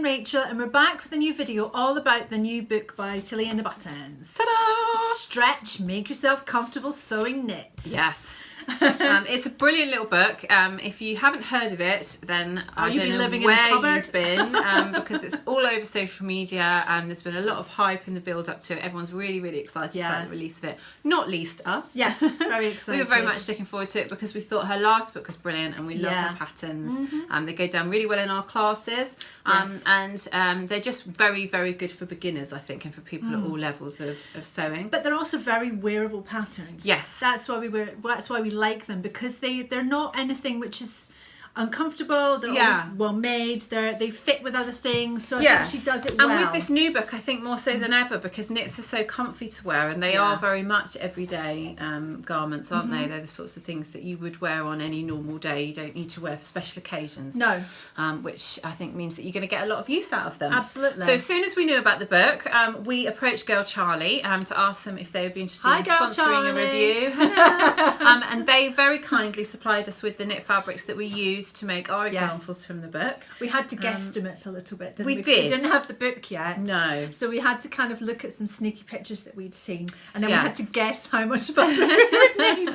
Rachel, and we're back with a new video all about the new book by Tilly and the Buttons. Ta-da! Stretch, make yourself comfortable sewing knits. Yes. It's a brilliant little book. If you haven't heard of it, then I don't know where you've been, because it's all over social media and there's been a lot of hype in the build up to it. Everyone's really, really excited about the release of it. Not least us. Yes, very excited. We were very much looking forward to it because we thought her last book was brilliant and we love her patterns. They go down really well in our classes. And they're just very, very good for beginners, I think, and for people at all levels of sewing. But they're also very wearable patterns. Yes. That's why we like them, because they're not anything which is uncomfortable. They're always well made. They fit with other things. So I think she does it well. And with this new book, I think more so than ever, because knits are so comfy to wear, and they are very much everyday garments, aren't they? They're the sorts of things that you would wear on any normal day. You don't need to wear for special occasions. No. Which I think means that you're going to get a lot of use out of them. Absolutely. So as soon as we knew about the book, we approached Girl Charlie to ask them if they would be interested in sponsoring a review. And they very kindly supplied us with the knit fabrics that we used to make our examples from the book. We had to guesstimate a little bit, didn't we? We did. We didn't have the book yet. No. So we had to kind of look at some sneaky pictures that we'd seen, and then we had to guess how much fabric we would need.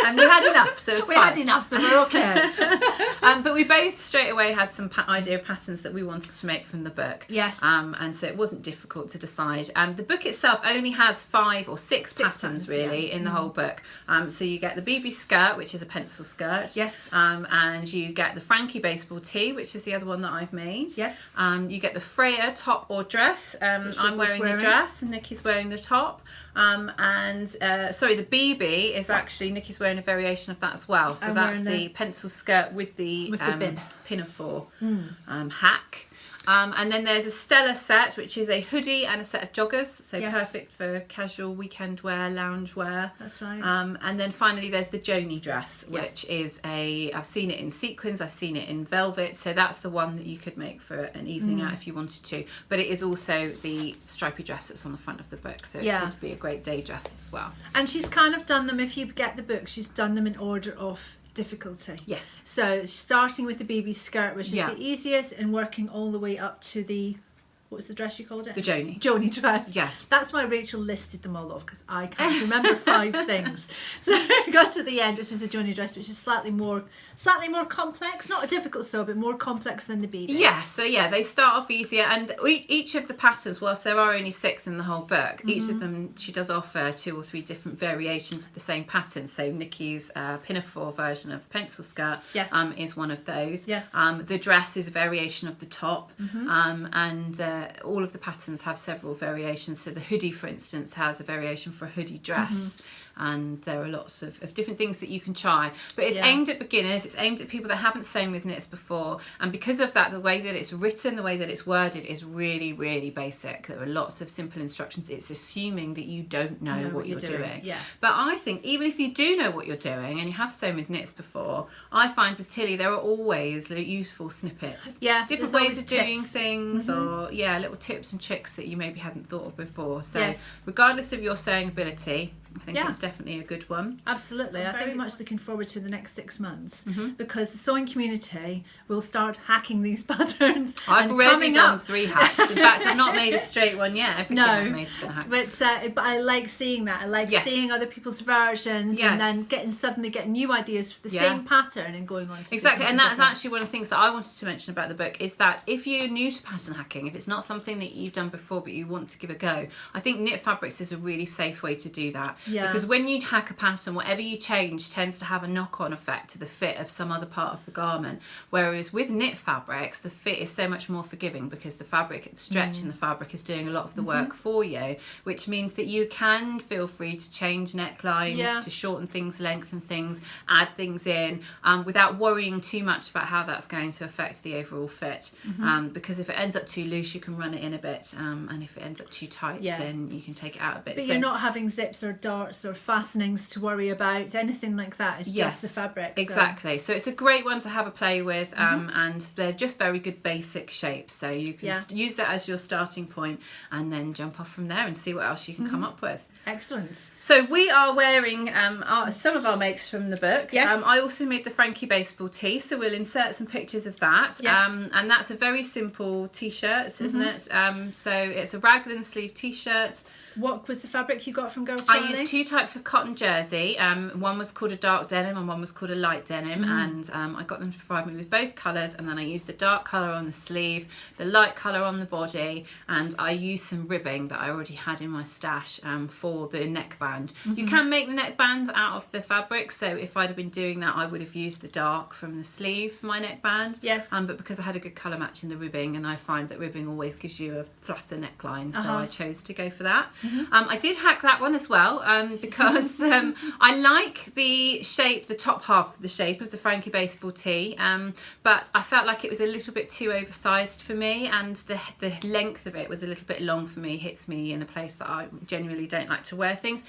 and we had enough, so it was fine. We had enough, so we're okay. But we both straight away had some idea of patterns that we wanted to make from the book. Yes. And so it wasn't difficult to decide. The book itself only has 5 or 6 patterns really in the whole book. So you get the BB skirt, which is a pencil skirt. Yes. And you get the Frankie Baseball Tee, which is the other one that I've made. Yes. You get the Freyr top or dress. I'm wearing the dress and Nikki's wearing the top. Sorry, the BB is actually, Nikki's wearing a variation of that as well. So that's the pencil skirt with the pinafore hack. And then there's a Stella set, which is a hoodie and a set of joggers, so perfect for casual weekend wear, lounge wear. That's right. And then finally there's the Joni Dress, which is I've seen it in sequins, I've seen it in velvet, so that's the one that you could make for an evening out if you wanted to. But it is also the stripy dress that's on the front of the book, so it could be a great day dress as well. And she's kind of done them, if you get the book, she's done them in order of difficulty. Yes. So starting with the BB skirt, which is the easiest, and working all the way up to the, what was the dress you called it? The Joni. Joni Dress. Yes. That's why Rachel listed them all off, because I can't remember 5 things. So I got to the end, which is the Joni Dress, which is slightly more complex, not a difficult sew, but more complex than the BB. Yeah, so they start off easier, and each of the patterns, whilst there are only 6 in the whole book, each of them, she does offer 2 or 3 different variations of the same pattern. So Nikki's pinafore version of the pencil skirt is one of those. Yes. The dress is a variation of the top, and all of the patterns have several variations. So the hoodie, for instance, has a variation for a hoodie dress. And there are lots of different things that you can try, but it's aimed at beginners, it's aimed at people that haven't sewn with knits before, and because of that, the way that it's written, the way that it's worded is really, really basic. There are lots of simple instructions. It's assuming that you don't know what you're doing. Yeah. But I think even if you do know what you're doing and you have sewn with knits before, I find with Tilly there are always useful snippets. Yeah, different ways of doing things, or little tips and tricks that you maybe hadn't thought of before. So regardless of your sewing ability, I think it's definitely a good one. Absolutely. I'm very much looking forward to the next 6 months, because the sewing community will start hacking these patterns. I've already done 3 hacks. In fact, I've not made a straight one yet. Everything I've made's been hacked. But I like seeing that. I like seeing other people's versions and then suddenly getting new ideas for the same pattern and going on to exactly. And that's actually one of the things that I wanted to mention about the book, is that if you're new to pattern hacking, if it's not something that you've done before but you want to give a go, I think knit fabrics is a really safe way to do that. Yeah. Because when you hack a pattern, whatever you change tends to have a knock-on effect to the fit of some other part of the garment. Whereas with knit fabrics, the fit is so much more forgiving, because the fabric, stretch in the fabric is doing a lot of the work for you, which means that you can feel free to change necklines, to shorten things, lengthen things, add things in, without worrying too much about how that's going to affect the overall fit. Because if it ends up too loose, you can run it in a bit, and if it ends up too tight, then you can take it out a bit. But you're not having zips or darts or fastenings to worry about, anything like that. It's just the fabric. Exactly. So it's a great one to have a play with, and they're just very good basic shapes. So you can use that as your starting point and then jump off from there and see what else you can come up with. Excellent. So we are wearing some of our makes from the book. Yes. I also made the Frankie Baseball Tee, so we'll insert some pictures of that. Yes. And that's a very simple t-shirt, isn't it? So it's a raglan sleeve t-shirt. What was the fabric you got from Girl I Charlie? used 2 types of cotton jersey. One was called a dark denim and one was called a light denim. And I got them to provide me with both colours. And then I used the dark colour on the sleeve, the light colour on the body. And I used some ribbing that I already had in my stash for the neckband. You can make the neckband out of the fabric. So if I'd have been doing that, I would have used the dark from the sleeve for my neckband. Yes. But because I had a good colour match in the ribbing, and I find that ribbing always gives you a flatter neckline. So I chose to go for that. I did hack that one as well because I like the shape, the top half of the shape of the Frankie Baseball Tee, but I felt like it was a little bit too oversized for me, and the length of it was a little bit long for me, hits me in a place that I genuinely don't like to wear things.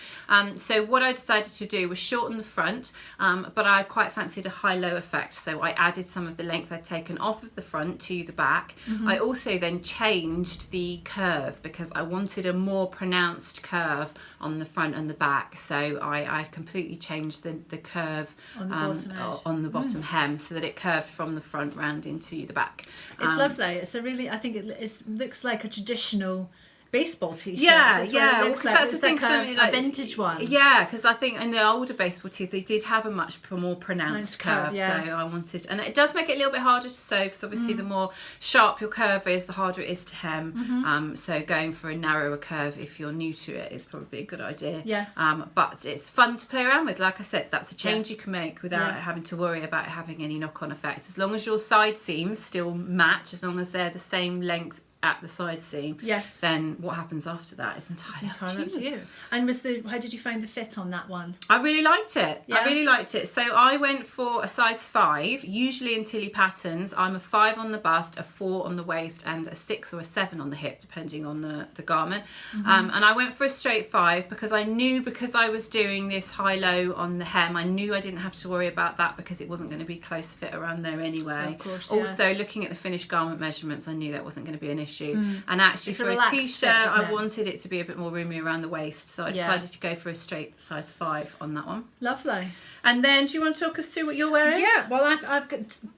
So what I decided to do was shorten the front, but I quite fancied a high-low effect, so I added some of the length I'd taken off of the front to the back. I also then changed the curve because I wanted a more pronounced curve on the front and the back, so I completely changed the curve on the bottom hem so that it curved from the front round into the back. It's lovely. It's a really, I think it looks like a traditional baseball t-shirt. Yeah, That's yeah. Well, that's the thing. a vintage one. Yeah, because I think in the older baseball tees they did have a much more pronounced curve. Yeah. So I wanted, and it does make it a little bit harder to sew because obviously the more sharp your curve is, the harder it is to hem. So going for a narrower curve if you're new to it is probably a good idea. Yes. But it's fun to play around with. Like I said, that's a change you can make without having to worry about having any knock-on effect. As long as your side seams still match, as long as they're the same length at the side seam, yes, then what happens after that is entirely up to you. And how did you find the fit on that one? I really liked it. Yeah. I really liked it. So I went for a size 5. Usually in Tilly patterns, I'm a 5 on the bust, a 4 on the waist, and a 6 or a 7 on the hip, depending on the garment. And I went for a straight 5 because I knew, because I was doing this high-low on the hem, I knew I didn't have to worry about that because it wasn't going to be close fit around there anyway. Of course, also, yes. looking at the finished garment measurements, I knew that wasn't going to be an issue. And actually It's for a t-shirt, I wanted it to be a bit more roomy around the waist, so I decided to go for a straight size 5 on that one. Lovely. And then, do you want to talk us through what you're wearing? Yeah, well, I've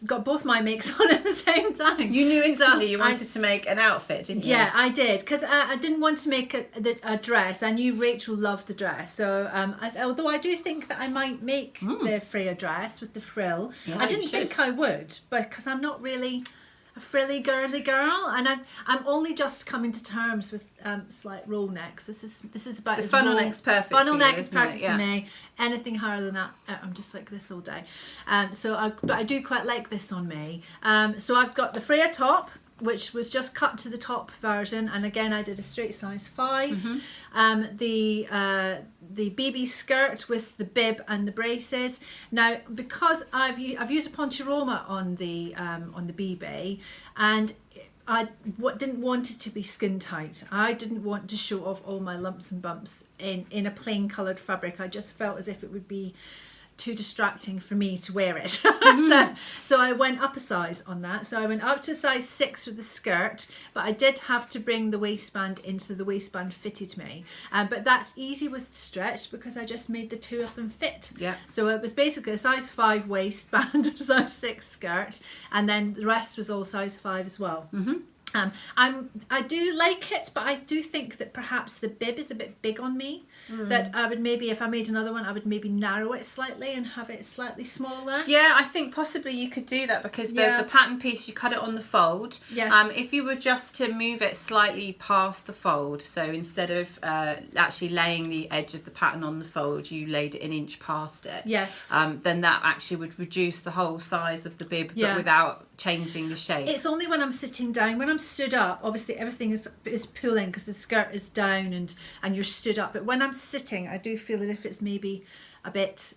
got both my makes on at the same time. You knew instantly you wanted to make an outfit, didn't you? Yeah, I did, because I didn't want to make a dress. I knew Rachel loved the dress, so although I do think that I might make the Freyr dress with the frill. Yeah, I didn't think I would, but because I'm not really a frilly girly girl, and I'm only just coming to terms with slight roll necks. This is about the funnel neck's perfect. Funnel for neck you, is isn't perfect it? Yeah. for me. Anything higher than that, I'm just like this all day. But I do quite like this on me. So I've got the Freyr top, which was just cut to the top version, and again I did a straight size 5. The BB skirt with the bib and the braces. Now, because I've used a Ponchiroma on the BB, and I didn't want it to be skin tight. I didn't want to show off all my lumps and bumps in a plain coloured fabric. I just felt as if it would be too distracting for me to wear it. so I went up a size on that. So I went up to size 6 with the skirt, but I did have to bring the waistband in so the waistband fitted me. But that's easy with stretch because I just made the 2 of them fit. Yeah. So it was basically a size 5 waistband, a size 6 skirt, and then the rest was all size 5 as well. I do like it, but I do think that perhaps the bib is a bit big on me. That I would maybe, if I made another one, I would maybe narrow it slightly and have it slightly smaller. Yeah, I think possibly you could do that because the pattern piece, you cut it on the fold. Yes. If you were just to move it slightly past the fold, so instead of actually laying the edge of the pattern on the fold, you laid it an inch past it. Yes. Then that actually would reduce the whole size of the bib, but without changing the shape. It's only when I'm sitting down. When I'm stood up, obviously everything is pulling because the skirt is down and you're stood up. But when I'm sitting, I do feel as if it's maybe a bit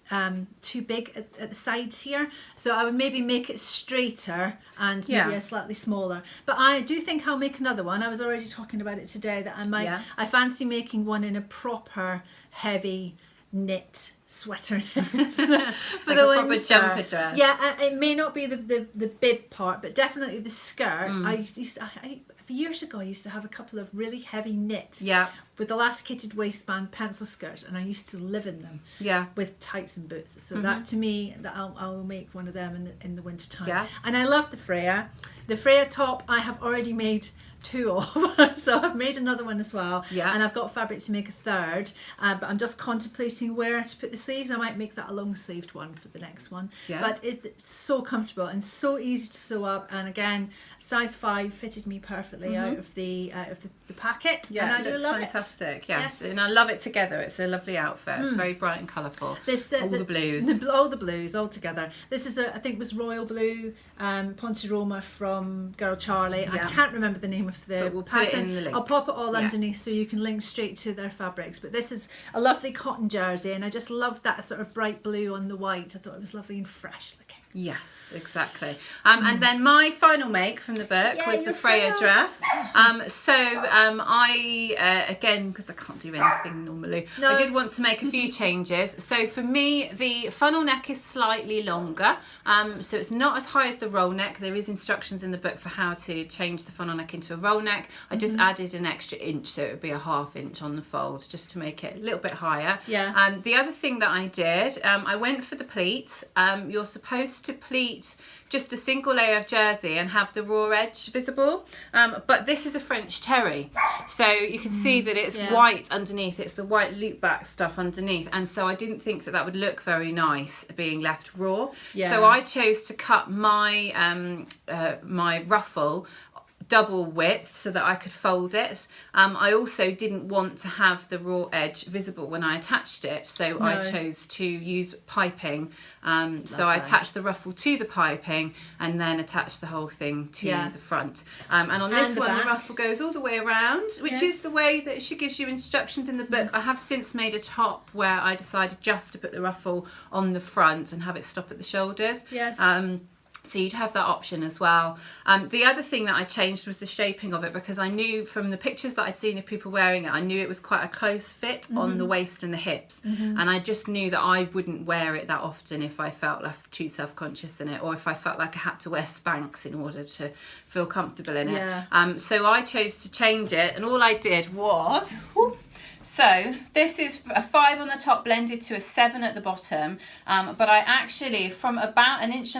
too big at the sides here. So I would maybe make it straighter and maybe a slightly smaller. But I do think I'll make another one. I was already talking about it today that I might. Yeah. I fancy making one in a proper heavy knit sweater for like the a proper jumper dress. Yeah, it may not be the bib part, but definitely the skirt. I've years ago I used to have a couple of really heavy knit Yeah. with elasticated waistband pencil skirts, and I used to live in them. Yeah. With tights and boots. So that, to me, that I'll make one of them in the winter time. Yeah. And I love the Freyr. The Freyr top I have already made 2 of, so I've made another one as well. Yeah. And I've got fabric to make a third, but I'm just contemplating where to put the sleeves. I might make that a long sleeved one for the next one. Yeah. But it's so comfortable and so easy to sew up, and again, size 5 fitted me perfectly out of the packet. Yeah, and I it do looks love fantastic. it. Yes, and I love it together. It's a lovely outfit. It's very bright and colourful. All the blues. All the blues all together. This is I think it was royal blue, Ponte Roma from Girl Charlie. Yeah. I can't remember the name of the But we'll put pattern. it in the link. I'll pop it all Yeah. underneath so you can link straight to their fabrics. But this is a lovely cotton jersey, and I just loved that sort of bright blue on the white. I thought it was lovely and fresh looking. Yes, exactly. And then my final make from the book Yeah, was the your Freyr final. dress. I again, because I can't do anything normally, No. I did want to make a few changes. So for me, the funnel neck is slightly longer. So it's not as high as the roll neck. There is instructions in the book for how to change the funnel neck into a roll neck. I just added an extra inch, so it would be a ½ inch on the fold, just to make it a little bit higher. Yeah. The other thing that I did, I went for the pleats. You're supposed to pleat just a single layer of jersey and have the raw edge visible, but this is a French terry, so you can see that it's white underneath. It's the white loop back stuff underneath, and so I didn't think that would look very nice being left raw. So I chose to cut my my ruffle double width so that I could fold it. I also didn't want to have the raw edge visible when I attached it, so I chose to use piping. So I attached the ruffle to the piping and then attached the whole thing to the front. And on this one, the ruffle goes all the way around, which is the way that she gives you instructions in the book. I have since made a top where I decided just to put the ruffle on the front and have it stop at the shoulders. Yes. So you'd have that option as well. The other thing that I changed was the shaping of it, because I knew from the pictures that I'd seen of people wearing it, I knew it was quite a close fit on the waist and the hips. And I just knew that I wouldn't wear it that often if I felt like too self-conscious in it, or if I felt like I had to wear Spanx in order to feel comfortable in it. Yeah. So I chose to change it, and all I did was... So this is a 5 on the top blended to a 7 at the bottom, but I actually, from about 1.5 inches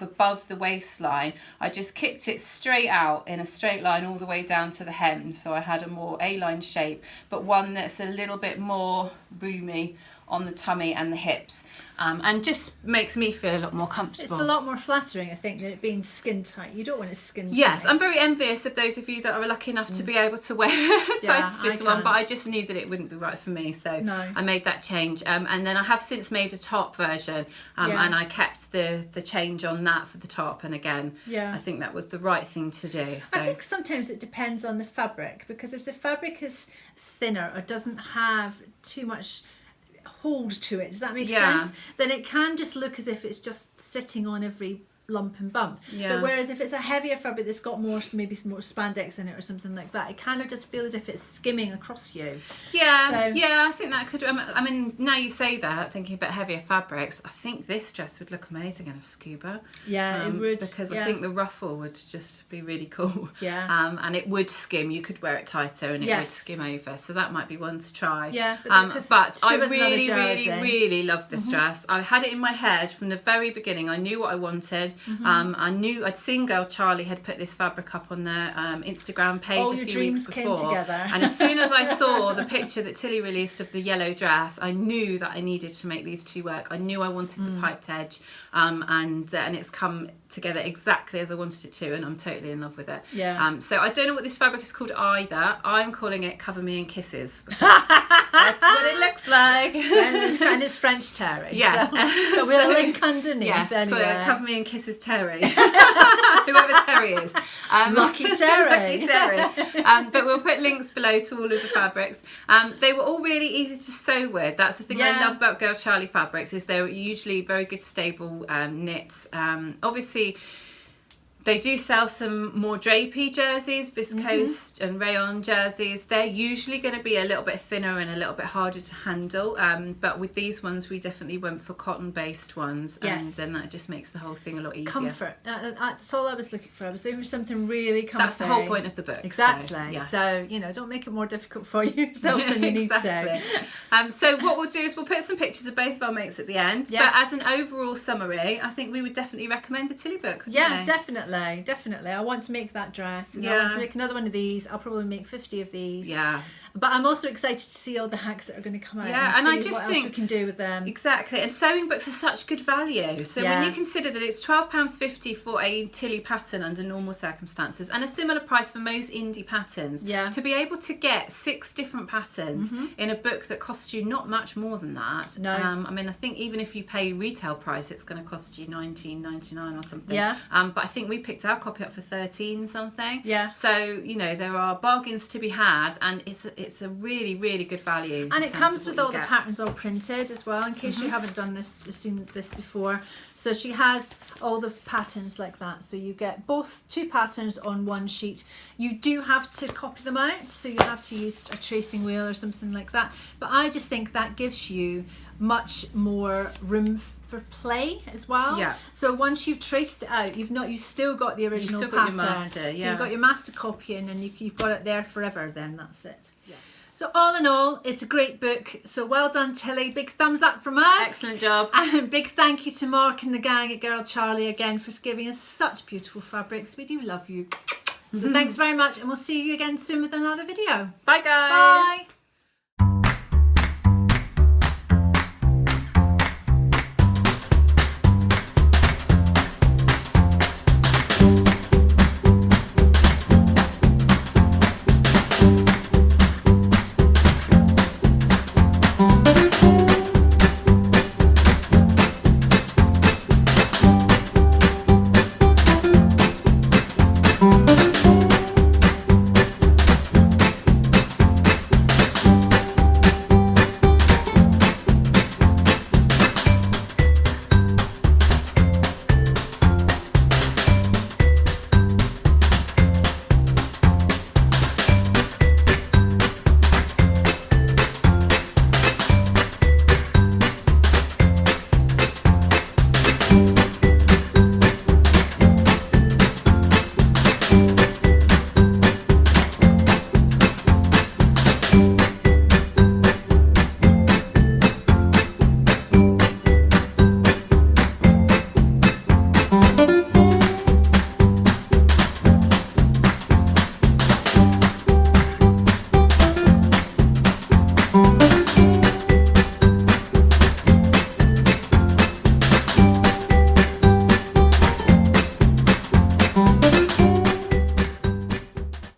above the waistline, I just kicked it straight out in a straight line all the way down to the hem. So I had a more A-line shape, but one that's a little bit more roomy on the tummy and the hips, and just makes me feel a lot more comfortable. It's a lot more flattering, I think, than it being skin tight. You don't want it skin tight. Yes, I'm very envious of those of you that are lucky enough to be able to wear a tight fit one, but I just knew that it wouldn't be right for me, so I made that change. And then I have since made a top version, and I kept the change on that for the top, and again, I think that was the right thing to do. So I think sometimes it depends on the fabric, because if the fabric is thinner or doesn't have too much hold to it, does that make sense? Then it can just look as if it's just sitting on every lump and bump. But whereas if it's a heavier fabric that's got maybe more spandex in it or something like that, it kind of just feels as if it's skimming across you. I think that could, I mean, now you say that, thinking about heavier fabrics, I think this dress would look amazing in a scuba. It would, because I think the ruffle would just be really cool. And it would skim. You could wear it tighter and it would skim over, so that might be one to try. But I really love this dress. I had it in my head from the very beginning. I knew what I wanted. I knew I'd seen Girl Charlie had put this fabric up on their Instagram page a few weeks before, and as soon as I saw the picture that Tilly released of the yellow dress, I knew that I needed to make these two work. I knew I wanted the piped edge, and it's come together exactly as I wanted it to, and I'm totally in love with it. So I don't know what this fabric is called either. I'm calling it Cover Me in Kisses. That's what it looks like. and it's French terry. Yes. So we'll link underneath. Yes, anyway. Cover Me in Kisses Terry. Whoever Terry is. Lucky Terry. Lucky Terry. But we'll put links below to all of the fabrics. They were all really easy to sew with. That's the thing I love about Girl Charlie fabrics, is they're usually very good stable knits. Obviously, They do sell some more drapey jerseys, viscose and rayon jerseys. They're usually going to be a little bit thinner and a little bit harder to handle. But with these ones, we definitely went for cotton-based ones. Yes. And then that just makes the whole thing a lot easier. Comfort. That's all I was looking for. I was looking for something really comfy. That's the whole point of the book. Exactly. So, yes. So, you know, don't make it more difficult for yourself than you need to. So what we'll do is we'll put some pictures of both of our mates at the end. Yes. But as an overall summary, I think we would definitely recommend the Tilly book. Yeah, definitely. I want to make that dress. And I want to make another one of these. I'll probably make 50 of these. Yeah. But I'm also excited to see all the hacks that are going to come out. Yeah, and I see just what think else we can do with them. Exactly, and sewing books are such good value. So when you consider that it's £12.50 for a Tilly pattern under normal circumstances, and a similar price for most indie patterns, to be able to get 6 different patterns in a book that costs you not much more than that. No. I mean, I think even if you pay retail price, it's going to cost you $19.99 or something. Yeah. But I think we picked our copy up for $13 something. Yeah. So you know there are bargains to be had, and it's a really good value. And it comes with all the patterns all printed as well, in case you haven't seen this before. So she has all the patterns like that. So you get both 2 patterns on one sheet. You do have to copy them out, so you have to use a tracing wheel or something like that. But I just think that gives you much more room for play as well. Yeah. So once you've traced it out, you've still got the original pattern. Got your master, So you've got your master copy, and then you've got it there forever. Then that's it. Yeah. So all in all, it's a great book. So well done, Tilly. Big thumbs up from us. Excellent job. And big thank you to Mark and the gang at Girl Charlie again for giving us such beautiful fabrics. We do love you. So thanks very much, and we'll see you again soon with another video. Bye, guys. Bye.